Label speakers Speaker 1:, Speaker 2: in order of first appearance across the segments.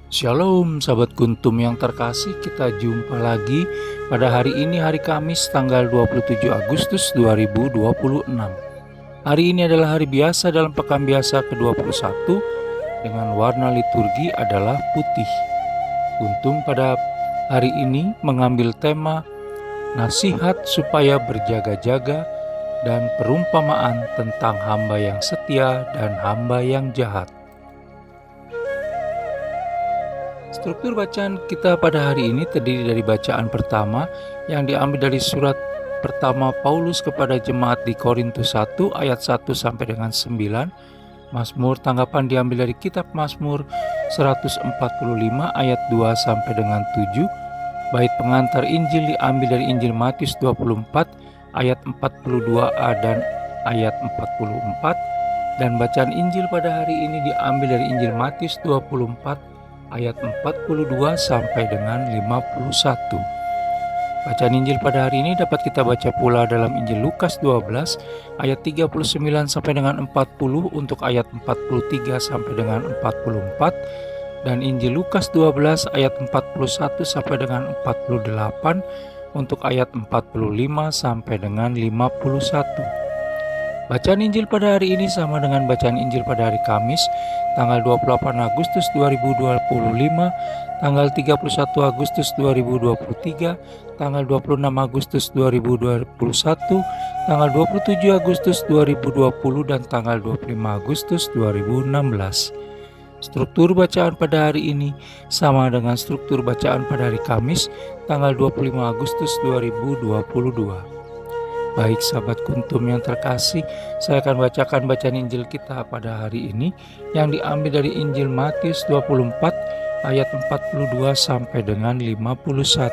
Speaker 1: Shalom sahabat Kuntum yang terkasih, kita jumpa lagi pada hari ini, hari Kamis tanggal 27 Agustus 2026. Hari ini adalah hari biasa dalam pekan biasa ke-21 dengan warna liturgi adalah putih. Kuntum pada hari ini mengambil tema nasihat supaya berjaga-jaga dan perumpamaan tentang hamba yang setia dan hamba yang jahat. Struktur bacaan kita pada hari ini terdiri dari bacaan pertama yang diambil dari surat pertama Paulus kepada jemaat di Korintus 1 ayat 1 sampai dengan 9. Mazmur tanggapan diambil dari kitab Mazmur 145 ayat 2 sampai dengan 7. Bait pengantar Injil diambil dari Injil Matius 24 ayat 42a dan ayat 44. Dan bacaan Injil pada hari ini diambil dari Injil Matius 24 ayat 42 sampai dengan 51. Bacaan Injil pada hari ini dapat kita baca pula dalam Injil Lukas 12 ayat 39 sampai dengan 40 untuk ayat 43 sampai dengan 44 dan Injil Lukas 12 ayat 41 sampai dengan 48 untuk ayat 45 sampai dengan 51. Bacaan Injil pada hari ini sama dengan bacaan Injil pada hari Kamis, tanggal 28 Agustus 2025, tanggal 31 Agustus 2023, tanggal 26 Agustus 2021, tanggal 27 Agustus 2020, dan tanggal 25 Agustus 2016. Struktur bacaan pada hari ini sama dengan struktur bacaan pada hari Kamis, tanggal 25 Agustus 2022. Baik sahabat Kuntum yang terkasih, saya akan bacakan bacaan Injil kita pada hari ini yang diambil dari Injil Matius 24 ayat 42 sampai dengan 51.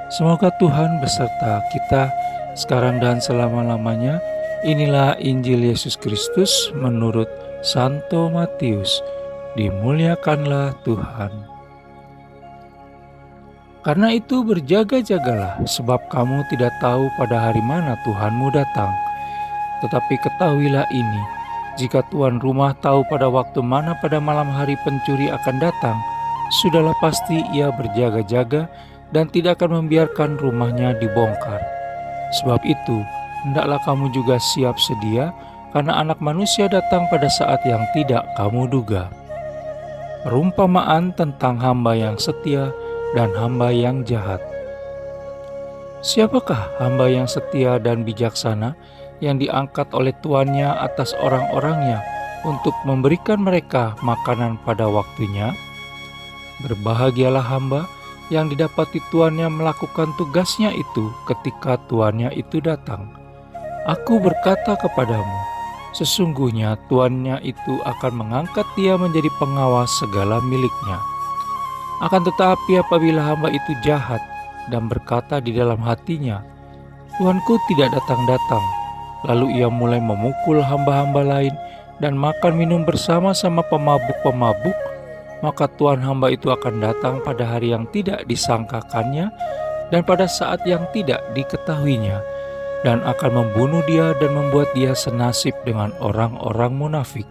Speaker 1: Semoga Tuhan beserta kita sekarang dan selama-lamanya. Inilah Injil Yesus Kristus menurut Santo Matius. Dimuliakanlah Tuhan. Karena itu berjaga-jagalah, sebab kamu tidak tahu pada hari mana Tuhanmu datang. Tetapi ketahuilah ini, jika tuan rumah tahu pada waktu mana pada malam hari pencuri akan datang, sudahlah pasti ia berjaga-jaga dan tidak akan membiarkan rumahnya dibongkar. Sebab itu, hendaklah kamu juga siap sedia, karena Anak Manusia datang pada saat yang tidak kamu duga. Perumpamaan tentang hamba yang setia dan hamba yang jahat. Siapakah hamba yang setia dan bijaksana yang diangkat oleh tuannya atas orang-orangnya untuk memberikan mereka makanan pada waktunya? Berbahagialah hamba yang didapati tuannya melakukan tugasnya itu ketika tuannya itu datang. Aku berkata kepadamu, sesungguhnya tuannya itu akan mengangkat dia menjadi pengawas segala miliknya. Akan tetapi apabila hamba itu jahat dan berkata di dalam hatinya, Tuanku tidak datang-datang, lalu ia mulai memukul hamba-hamba lain dan makan minum bersama-sama pemabuk-pemabuk, maka Tuan hamba itu akan datang pada hari yang tidak disangkakannya dan pada saat yang tidak diketahuinya, dan akan membunuh dia dan membuat dia senasib dengan orang-orang munafik.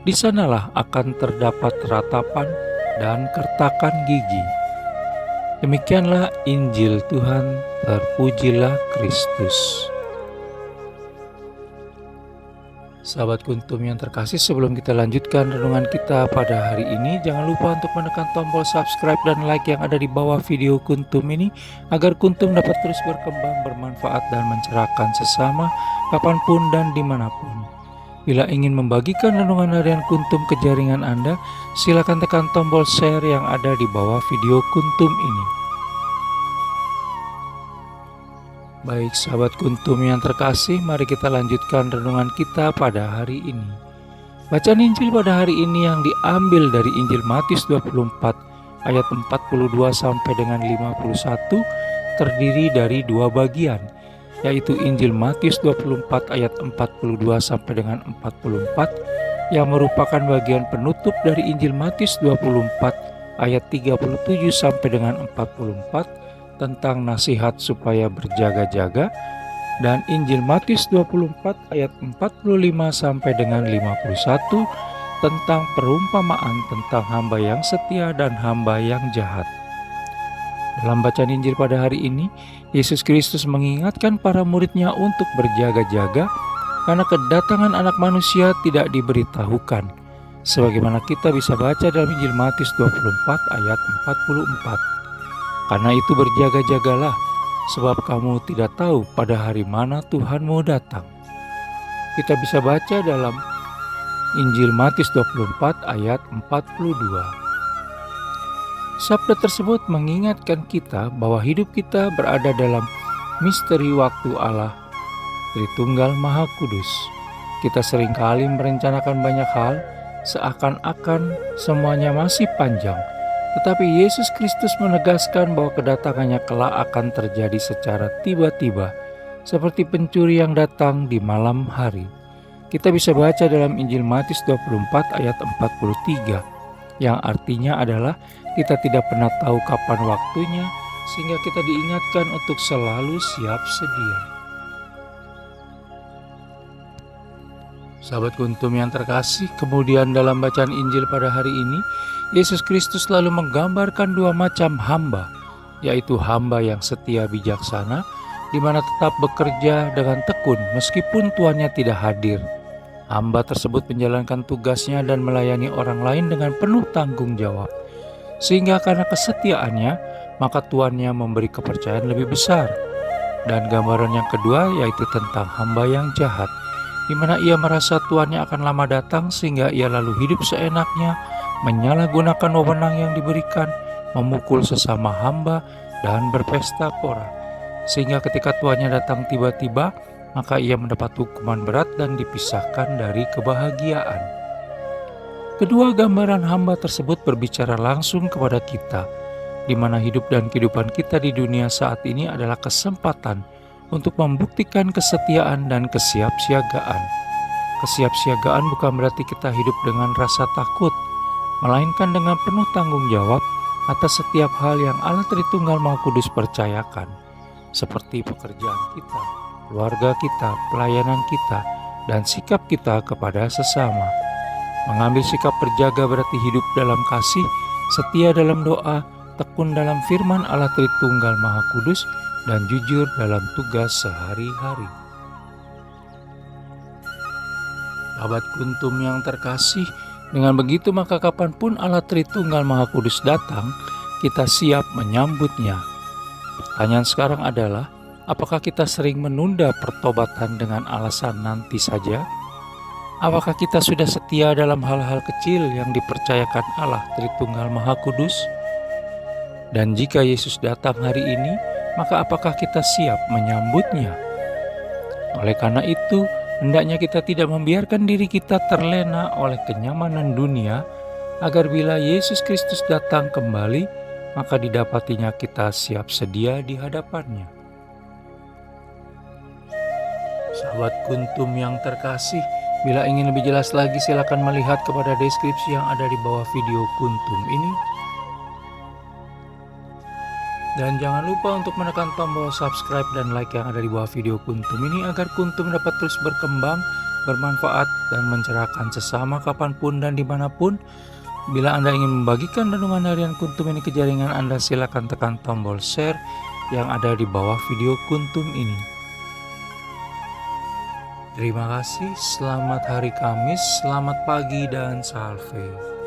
Speaker 1: Di sanalah akan terdapat ratapan dan kertakan gigi. Demikianlah Injil Tuhan, terpujilah Kristus. Sahabat Kuntum yang terkasih, sebelum kita lanjutkan renungan kita pada hari ini, jangan lupa untuk menekan tombol subscribe dan like yang ada di bawah video Kuntum ini, agar Kuntum dapat terus berkembang, bermanfaat, dan mencerahkan sesama, kapanpun dan dimanapun. Bila ingin membagikan renungan harian Kuntum ke jaringan Anda, silakan tekan tombol share yang ada di bawah video Kuntum ini. Baik sahabat Kuntum yang terkasih, mari kita lanjutkan renungan kita pada hari ini. Bacaan Injil pada hari ini yang diambil dari Injil Matius 24 ayat 42 sampai dengan 51 terdiri dari dua bagian, yaitu Injil Matius 24 ayat 42 sampai dengan 44 yang merupakan bagian penutup dari Injil Matius 24 ayat 37 sampai dengan 44 tentang nasihat supaya berjaga-jaga, dan Injil Matius 24 ayat 45 sampai dengan 51 tentang perumpamaan tentang hamba yang setia dan hamba yang jahat. Dalam bacaan Injil pada hari ini, Yesus Kristus mengingatkan para murid-Nya untuk berjaga-jaga karena kedatangan Anak Manusia tidak diberitahukan. Sebagaimana kita bisa baca dalam Injil Matius 24 ayat 44. Karena itu berjaga-jagalah, sebab kamu tidak tahu pada hari mana Tuhanmu datang. Kita bisa baca dalam Injil Matius 24 ayat 42. Sabda tersebut mengingatkan kita bahwa hidup kita berada dalam misteri waktu Allah, Tritunggal Maha Kudus. Kita seringkali merencanakan banyak hal seakan-akan semuanya masih panjang. Tetapi Yesus Kristus menegaskan bahwa kedatangannya kelak akan terjadi secara tiba-tiba, seperti pencuri yang datang di malam hari. Kita bisa baca dalam Injil Matius 24 ayat 43, yang artinya adalah kita tidak pernah tahu kapan waktunya, sehingga kita diingatkan untuk selalu siap sedia. Sahabat Kuntum yang terkasih, kemudian dalam bacaan Injil pada hari ini, Yesus Kristus lalu menggambarkan dua macam hamba, yaitu hamba yang setia bijaksana, di mana tetap bekerja dengan tekun meskipun tuannya tidak hadir. Hamba tersebut menjalankan tugasnya dan melayani orang lain dengan penuh tanggung jawab, sehingga karena kesetiaannya, maka tuannya memberi kepercayaan lebih besar. Dan gambaran yang kedua yaitu tentang hamba yang jahat, di mana ia merasa tuannya akan lama datang sehingga ia lalu hidup seenaknya, menyalahgunakan wewenang yang diberikan, memukul sesama hamba, dan berpesta pora. Sehingga ketika tuannya datang tiba-tiba, maka ia mendapat hukuman berat dan dipisahkan dari kebahagiaan. Kedua gambaran hamba tersebut berbicara langsung kepada kita, di mana hidup dan kehidupan kita di dunia saat ini adalah kesempatan untuk membuktikan kesetiaan dan kesiapsiagaan. Kesiapsiagaan bukan berarti kita hidup dengan rasa takut, melainkan dengan penuh tanggung jawab atas setiap hal yang Allah Tritunggal Maha Kudus percayakan, seperti pekerjaan kita, keluarga kita, pelayanan kita, dan sikap kita kepada sesama. Mengambil sikap berjaga berarti hidup dalam kasih, setia dalam doa, tekun dalam firman Allah Tritunggal Maha Kudus, dan jujur dalam tugas sehari-hari. Sahabat Kuntum yang terkasih, dengan begitu maka kapanpun Allah Tritunggal Maha Kudus datang, kita siap menyambutnya. Pertanyaan sekarang adalah, apakah kita sering menunda pertobatan dengan alasan nanti saja? Apakah kita sudah setia dalam hal-hal kecil yang dipercayakan Allah Tritunggal Maha Kudus? Dan jika Yesus datang hari ini, maka apakah kita siap menyambutnya? Oleh karena itu, hendaknya kita tidak membiarkan diri kita terlena oleh kenyamanan dunia, agar bila Yesus Kristus datang kembali, maka didapatinya kita siap sedia di hadapannya. Sahabat Kuntum yang terkasih, bila ingin lebih jelas lagi silakan melihat kepada deskripsi yang ada di bawah video Kuntum ini. Dan jangan lupa untuk menekan tombol subscribe dan like yang ada di bawah video Kuntum ini agar Kuntum dapat terus berkembang, bermanfaat, dan mencerahkan sesama kapanpun dan dimanapun. Bila Anda ingin membagikan renungan harian Kuntum ini ke jaringan Anda, silakan tekan tombol share yang ada di bawah video Kuntum ini. Terima kasih, selamat hari Kamis, selamat pagi, dan salve.